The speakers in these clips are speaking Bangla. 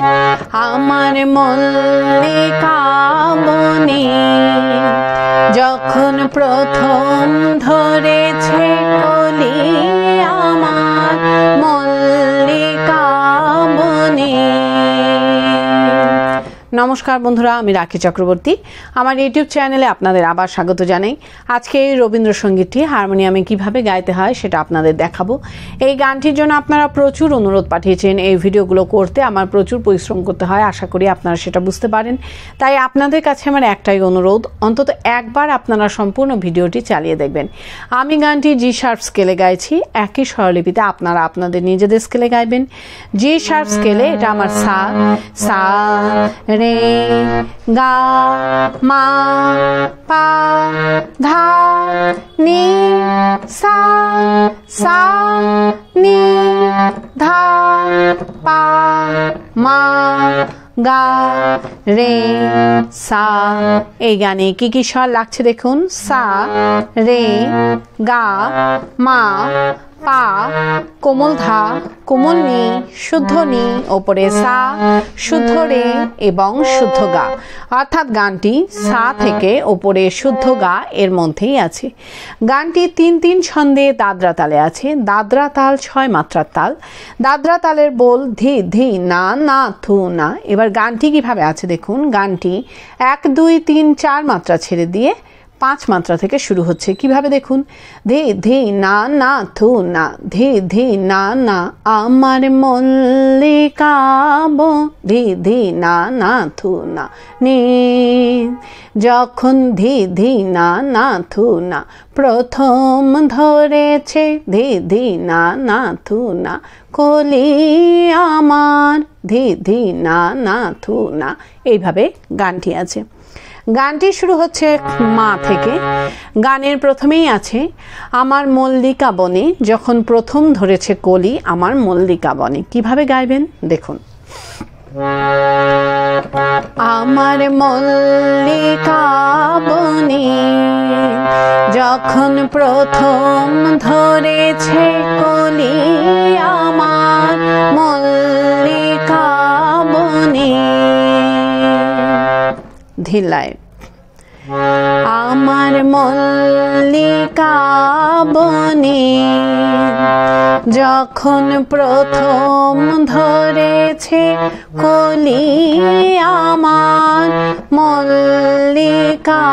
আমার মল্লিকা বনে যখন প্রথম ধরেছে কলি, আমার মল্লিকা বনে। নমস্কার বন্ধুরা, আমি রাখি চক্রবর্তী। আমার ইউটিউব চ্যানেলে আপনাদের আবার স্বাগত জানাই। আজকে এই রবীন্দ্রসঙ্গীতটি হারমোনিয়ামে কিভাবে গাইতে হয় সেটা আপনাদের দেখাবো। এই গানটির জন্য আপনারা প্রচুর অনুরোধ পাঠিয়েছেন। এই ভিডিওগুলো করতে আমার প্রচুর পরিশ্রম করতে হয়, আশা করি আপনারা সেটা বুঝতে পারেন। তাই আপনাদের কাছে আমার একটাই অনুরোধ, অন্তত একবার আপনারা সম্পূর্ণ ভিডিওটি চালিয়ে দেখবেন। আমি গানটি জি শার্প স্কেলে গাইছি, একই স্বরলিপিতে আপনারা আপনাদের নিজেদের স্কেলে গাইবেন। জি শার্প স্কেলে এটা আমার সা, সা রে গা মা পা ধা নি সা, সা নি ধা পা মা গা রে সা। এই গানে কি কি স্বর লাগছে দেখুন। সা রে গা মা পা, কোমল ধা, কোমল নি, শুদ্ধ নি, ওপরে সা, শুদ্ধ রে এবং শুদ্ধ গা। অর্থাৎ গানটি সা থেকে ওপরে শুদ্ধ গা এর মধ্যেই আছে। গানটি ৩-৩ ছন্দে দাদরা তালে আছে। দাদরা তাল ৬ মাত্রার তাল। দাদরা তালের বোল ধি ধি না না থু না। এবার গানটি কিভাবে আছে দেখুন। গানটি ১, ২, ৩, ৪ মাত্রা ছেড়ে দিয়ে ৫ মাত্রা থেকে শুরু হচ্ছে। কিভাবে দেখুন। ধি ধি না না থু না, ধি ধি না না আমার মল্লিকা ধি ধি না না থু না নি। যখন ধি ধি না না থু না প্রথম ধরেছে, ধি ধি না না থু না কলি আমার, ধি ধি না না থু না। এইভাবে গানটি আছে। গানটি শুরু হচ্ছে মা থেকে। গানের প্রথমেই আছে আমার মল্লিকা বনে যখন প্রথম ধরেছে কলি, আমার মল্লিকা বনে। কিভাবে গাইবেন দেখুন। আমার মল্লিকা বনে যখন প্রথম ধরেছে কলি, আমার মল্লিকা বনে। ধিলায় আমার মল্লিকা বনে যখন প্রথম ধরেছে কলি, আমার মল্লিকা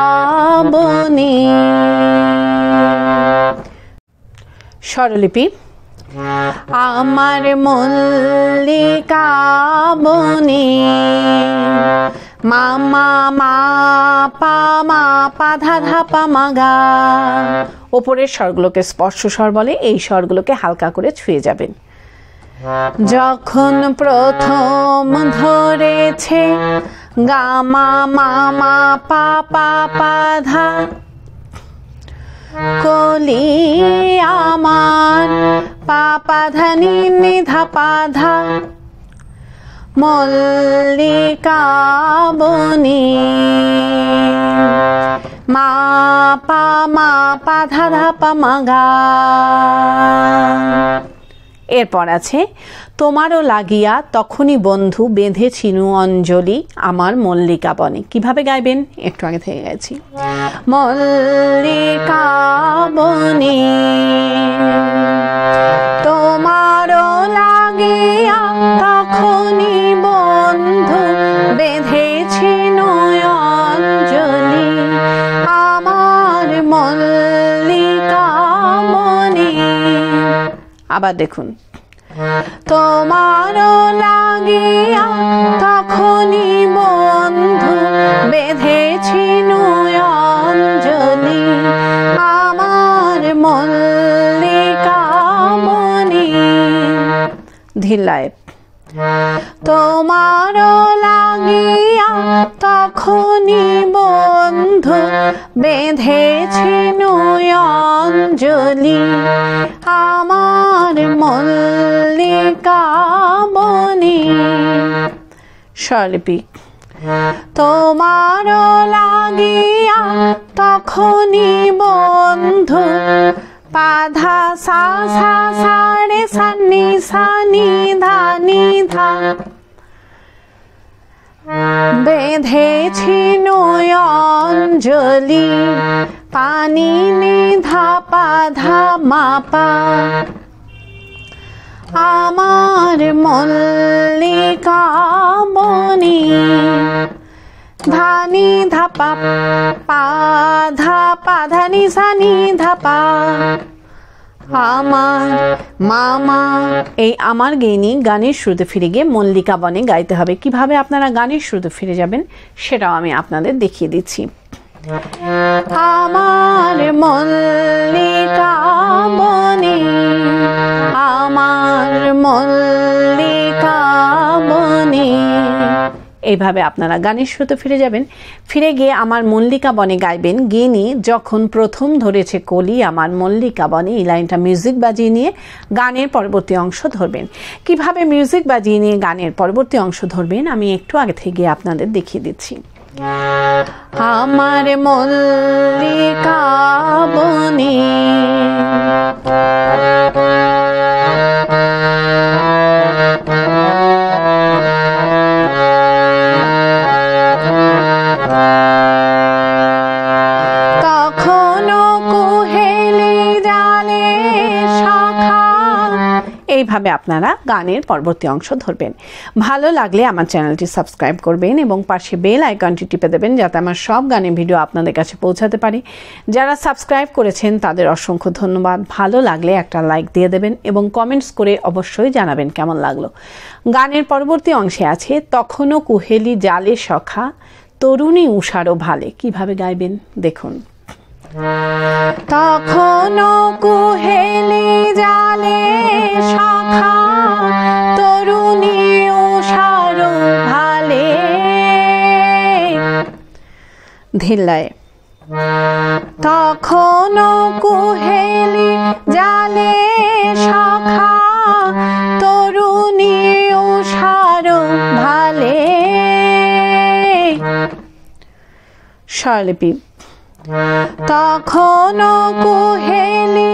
বনে। স্বরলিপি আমার মল্লিকা বনে মা মা মা পা মা পা ধা ধা পা মা গা। ওপরের স্বরগুলোকে স্পর্শ স্বর বলে, এই স্বরগুলোকে হালকা করে ছুঁয়ে যাবেন। যখন প্রথম ধরেছে গা মা মা মা পা পা পা ধা কলি, আমার পা পা ধা নি নি ধা পা ধা মল্লিকা বনে। মা পা ধা ধা পা মা গা। এরপর আছে তোমারও লাগিয়া তখনই বন্ধু বেঁধেছিনু অঞ্জলি, আমার মল্লিকা বনে। কিভাবে গাইবেন একটু আগে থেকে গেছি। মল্লিকা বনে তোমারও লাগিয়া তখনই বন্ধু বেঁধেছিনু অঞ্জলি, আমার মল্লিকা বনে। আবার দেখুন। তোমারও লাগিয়া তখনই বন্ধু বেঁধেছিনু অঞ্জলি, আমার মল্লিকা বনে। ধিলায় তোমারও লাগিয়া তখনই বন্ধু বেঁধেছিনু অঞ্জলি, আমার মল্লিকা বনে। স্বরলিপি তোমারও লাগিয়া তখনই বন্ধু পাধা সা সা সা রে সা নি ধা বেঁধেছি নয়ঞ্জলি পানি নিধা পাধা মাপা আমার মল্লিকা বনি ধানি ধাপা পাধা পাধানি সানি ধাপা আমার মামা। এই আমার গেনি গানের শুরুতে ফিরে গিয়ে মল্লিকা বনে গাইতে হবে। কিভাবে আপনারা গানের শুরুতে ফিরে যাবেন সেটাও আমি আপনাদের দেখিয়ে দিচ্ছি। আমার মল্লিকা বনে আমার মল্লিকা বনে, এইভাবে আপনারা গানের শুরুতে ফিরে যাবেন। ফিরে গিয়ে আমার মল্লিকা বনে গাইবেন। গেনি যখন প্রথম ধরেছে কলি আমার মল্লিকা বনে, এই লাইনটা মিউজিক বাজিয়ে নিয়ে গানের পরবর্তী অংশ ধরবেন। কিভাবে মিউজিক বাজিয়ে নিয়ে গানের পরবর্তী অংশ ধরবেন আমি একটু আগে থেকে আপনাদের দেখিয়ে দিচ্ছি। আমার মল্লিকা বনে এইভাবে আপনারা গানের পরবর্তী অংশ ধরবেন। ভালো লাগলে আমার চ্যানেলটি সাবস্ক্রাইব করবেন এবং পাশে বেল আইকনটি টিপে দেবেন যাতে আমার সব গানের ভিডিও আপনাদের কাছে পৌঁছাতে পারে। যারা সাবস্ক্রাইব করেছেন তাদের অসংখ্য ধন্যবাদ। ভালো লাগলে একটা লাইক দিয়ে দেবেন এবং কমেন্টস করে অবশ্যই জানাবেন কেমন লাগলো। গানের পরবর্তী অংশে আছে তখনও কুহেলি জালে সখা তরুণী উষারও ভালে। কিভাবে গাইবেন দেখুন। তখনও কুহেলি জালে সখা তরুণী উষারও ভালে ধিল্লায়। তখনও কুহেলি জালে সখা তরুণী উষারও ভালে। স্বরলিপি তখনও কুহেলি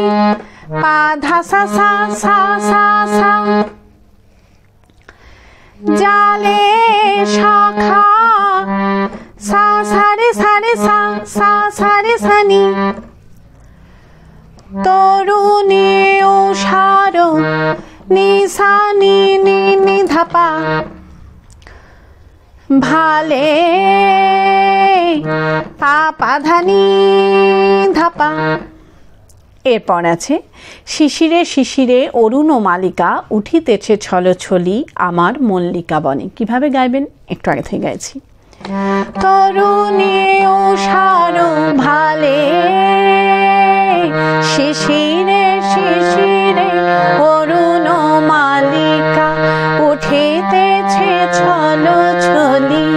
পাধা সা সা সা সা সা জালে সখা সা সারে সারে সা সা সারে সানি তরুণী উষারও নিসা নি নি নি ধাপা ভালে পাপা ধানি ধাপা। এরপর আছে শিশিরে শিশিরে অরুণ ও মালিকা উঠিতেছে ছলছলি আমার মল্লিকা বনে। কিভাবে গাইবেন একটু আগে থেকে গাইছি। তরুণী উষারও ভালে শিশিরে শিশিরে অরুণ ও মালিকা উঠিতেছে ছলছলি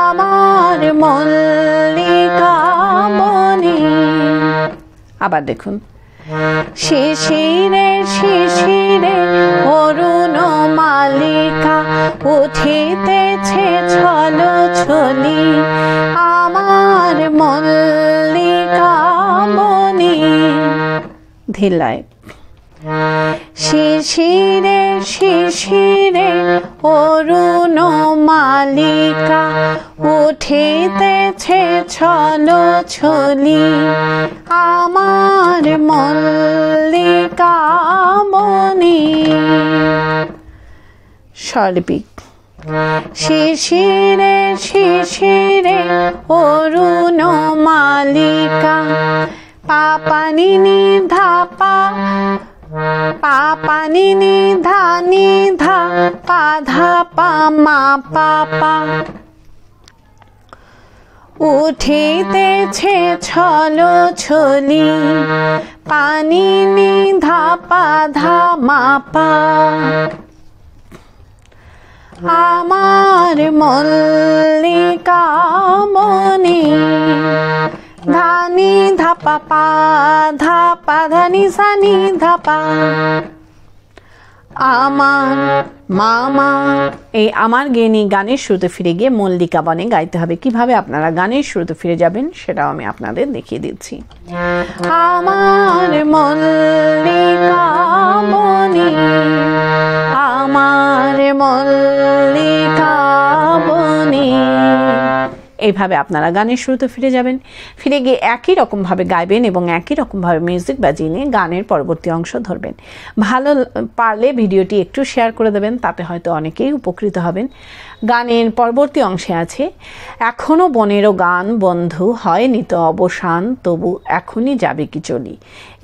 আমার মল্লিকা বনে। আবার দেখুন। শিশিরে শিশিরে অরুণ মালিকা উঠিতেছে ছলছলি আমার মল্লিকা বনে ধিল্লায়। শিশিরে শিশিরে অরুণ মালিকা উঠিতেছে ছলছলি আমার মল্লিকা বনে। স্বরলিপি শিশিরে শিশিরে অরুণ মালিকা পাপানি নি ধাপা পাপানি নি ধা নি ধা পাধা পা মা পাপা উঠিতেছে ছলছলি পানি নি ধা পাধা মাপা আমার মল্লিকা বনে ধানি ধাপা পা ধাপা ধানি সানি ধাপা আমার মামা। এই আমার গেনি গানের শুরুতে ফিরে গিয়ে মল্লিকা বনে গাইতে হবে। কিভাবে আপনারা গানের শুরুতে ফিরে যাবেন সেটাও আমি আপনাদের দেখিয়ে দিচ্ছি। আমার মল্লিকা বনে আমার মল্লিকা বনে এইভাবে আপনারা গানের শুরুতে ফিরে যাবেন, ফিরে গিয়ে একই রকমভাবে গাইবেন এবং একই রকমভাবে মিউজিক বাজিয়ে নিয়ে গানের পরবর্তী অংশ ধরবেন। ভালো পারলে ভিডিওটি একটু শেয়ার করে দেবেন, তাতে হয়তো অনেকেই উপকৃত হবেন। গানের পরবর্তী অংশে আছে, এখনো বনেরও গান বন্ধু হয়নি তো অবসান, তবু এখনই যাবে কি চলি।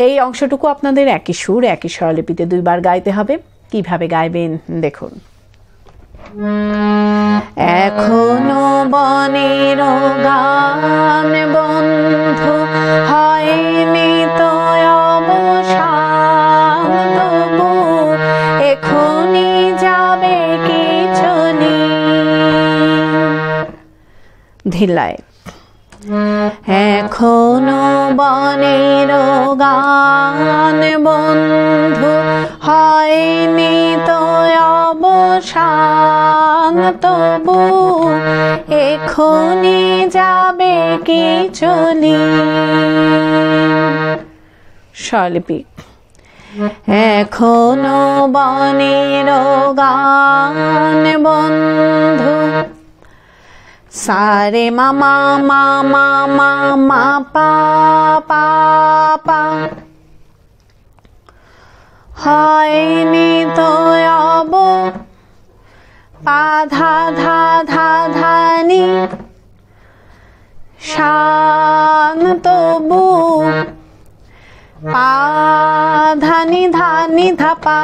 এই অংশটুকু আপনাদের একই সুর একই স্বরলিপিতে 2 বার গাইতে হবে। কিভাবে গাইবেন দেখুন। এখনো বনেরও গান বন্ধু হয়নি তো অবসান, তবু এখনই যাবে কি চলি। ধিলায়, এখনো বনেরও গান বন্ধু হয়নি তো অবসান, তবু এখনই যাবে কি চলি। স্বরলিপি, এখনো বনেরও গান বন্ধু সারে মামা মামা মামা পা পা পা, হয়নি তো অব পা ধা ধা ধা ধানি শান, তবু পা ধানি ধানি ধাপা,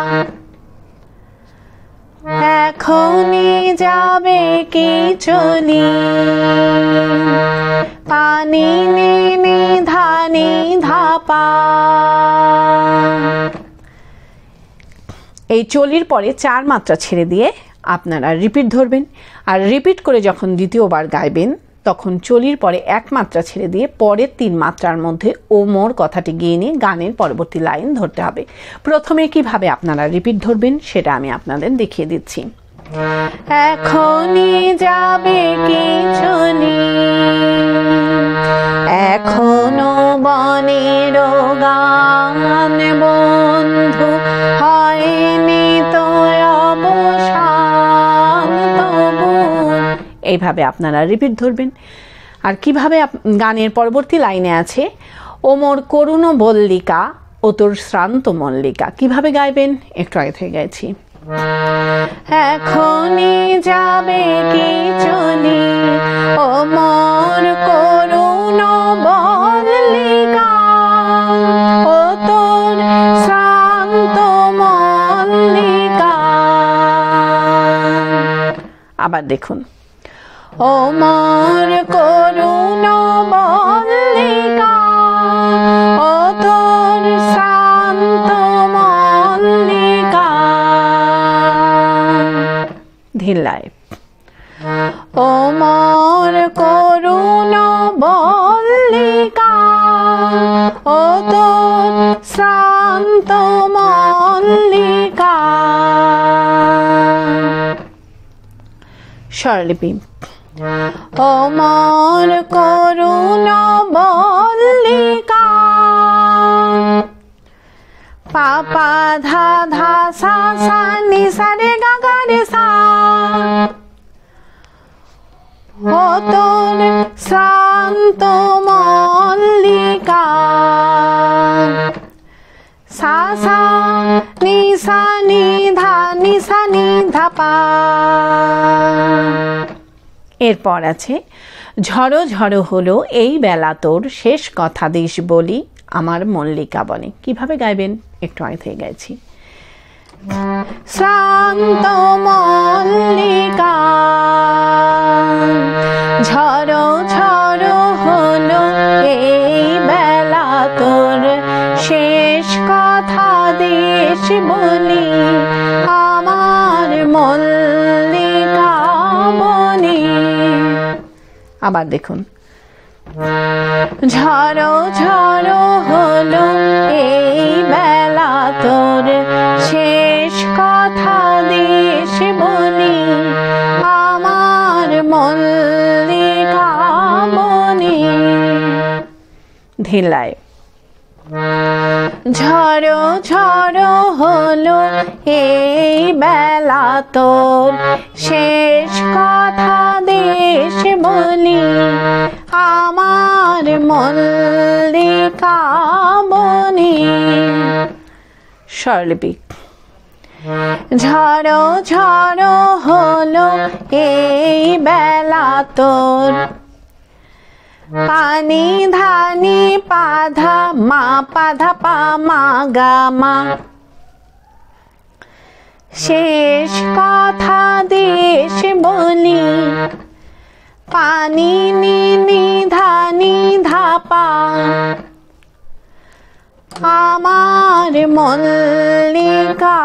এখনই যাবে কি চলি। পানি নি নি ধানি ধাপা। এই চলির পরে 4 মাত্রা ছেড়ে দিয়ে আপনারা রিপিট ধরবেন, আর রিপিট করে যখন দ্বিতীয়বার গাইবেন তখন চলির পরে 1 মাত্রা ছেড়ে দিয়ে পরের 3 মাত্রার মধ্যে ও মোর কথাটি গিয়ে নিয়ে গানের পরবর্তী লাইন ধরতে হবে। প্রথমে কিভাবে আপনারা রিপিট ধরবেন সেটা আমি আপনাদের দেখিয়ে দিচ্ছি। এখনই যাবে কি চলি, এখনো বনেরও গান বন্ধু হয়নি তো অবসান, তবু এইভাবে আপনারা রিপিট ধরবেন। আর কিভাবে গানের পরবর্তী লাইনে আছে, ও মোর করুণ বল্লিকা ও তোর শ্রান্ত মল্লিকা, কিভাবে গাইবেন একটু আগে থেকে গাইছি। এখনই যাবে কি চলি, ও মোর করুণ বল্লিকা ও তোর শ্রান্ত মল্লিকা। আবার দেখুন, ও মোর করুণ বল্লিকা ও তোর শান্ত মল্লিকা। ধিলায়, ও মোর করুণ বল্লিকা ও তোর শান্ত মল্লিকা। স্বরলিপি, ও মোর করুণ বল্লিকা পা পা ধা ধা সা সা নি সা রে গা গা রে সা, ও তোর শান্ত মল্লিকা। সা সা নি সা নি ধা নি সা নি ধা পা। এরপর আছে, ঝড়ো ঝড়ো হলো এই বেলা তোর শেষ কথা দিস বলি আমার মল্লিকা বনে। কিভাবে গাইবেন একটু আগে থেকে গাইছি। শ্রান্ত মল্লিকা ঝড়ো ঝড়ো হলো এই বেলা তোর শেষ কথা দিস বলি আমার মল্লিকা বনে। আবার দেখুন, ঝড়ো ঝড়ো হলো এই বেলা তোর শেষ কথা দিস বলি আমার মল্লিকা বনে। ধিলায়, ঝড়ো ঝড়ো হলো এই বেলা তোর শেষ কথা দিস বলি স্বরলিপি। ঝড়ো ঝড়ো হলো এই বেলা তোর, পানি ধানি পাধা মা পাধা পা মা গা মা, শেষ কথা দেশ বলি পানি নি নি ধানি ধাপা, আমার মল্লিকা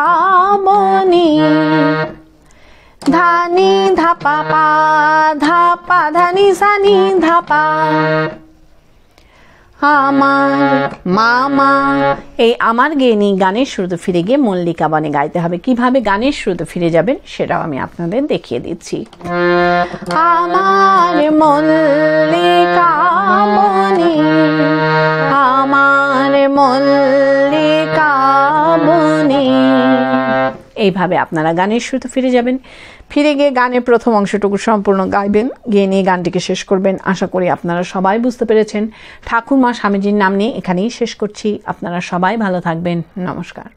বনি ধানি ধাপা পা ধাপা ধানি সানি ধাপা, আমার মামা। এই আমার গেয়ে গানের শুরুতে ফিরে গিয়ে মল্লিকা বনে গাইতে হবে। কিভাবে গানের শুরুতে ফিরে যাবেন সেটাও আমি আপনাদের দেখিয়ে দিচ্ছি। আমার মল্লিকা বনে, আমার মল্লিকা বনে, এইভাবে আপনারা গানের শুরুতে ফিরে যাবেন। ফিরে গিয়ে গানের প্রথম অংশটুকু সম্পূর্ণ গাইবেন, গিয়ে নিয়ে গানটিকে শেষ করবেন। আশা করি আপনারা সবাই বুঝতে পেরেছেন। ঠাকুরমা স্বামীজির নাম নিয়ে এখানেই শেষ করছি। আপনারা সবাই ভালো থাকবেন। নমস্কার।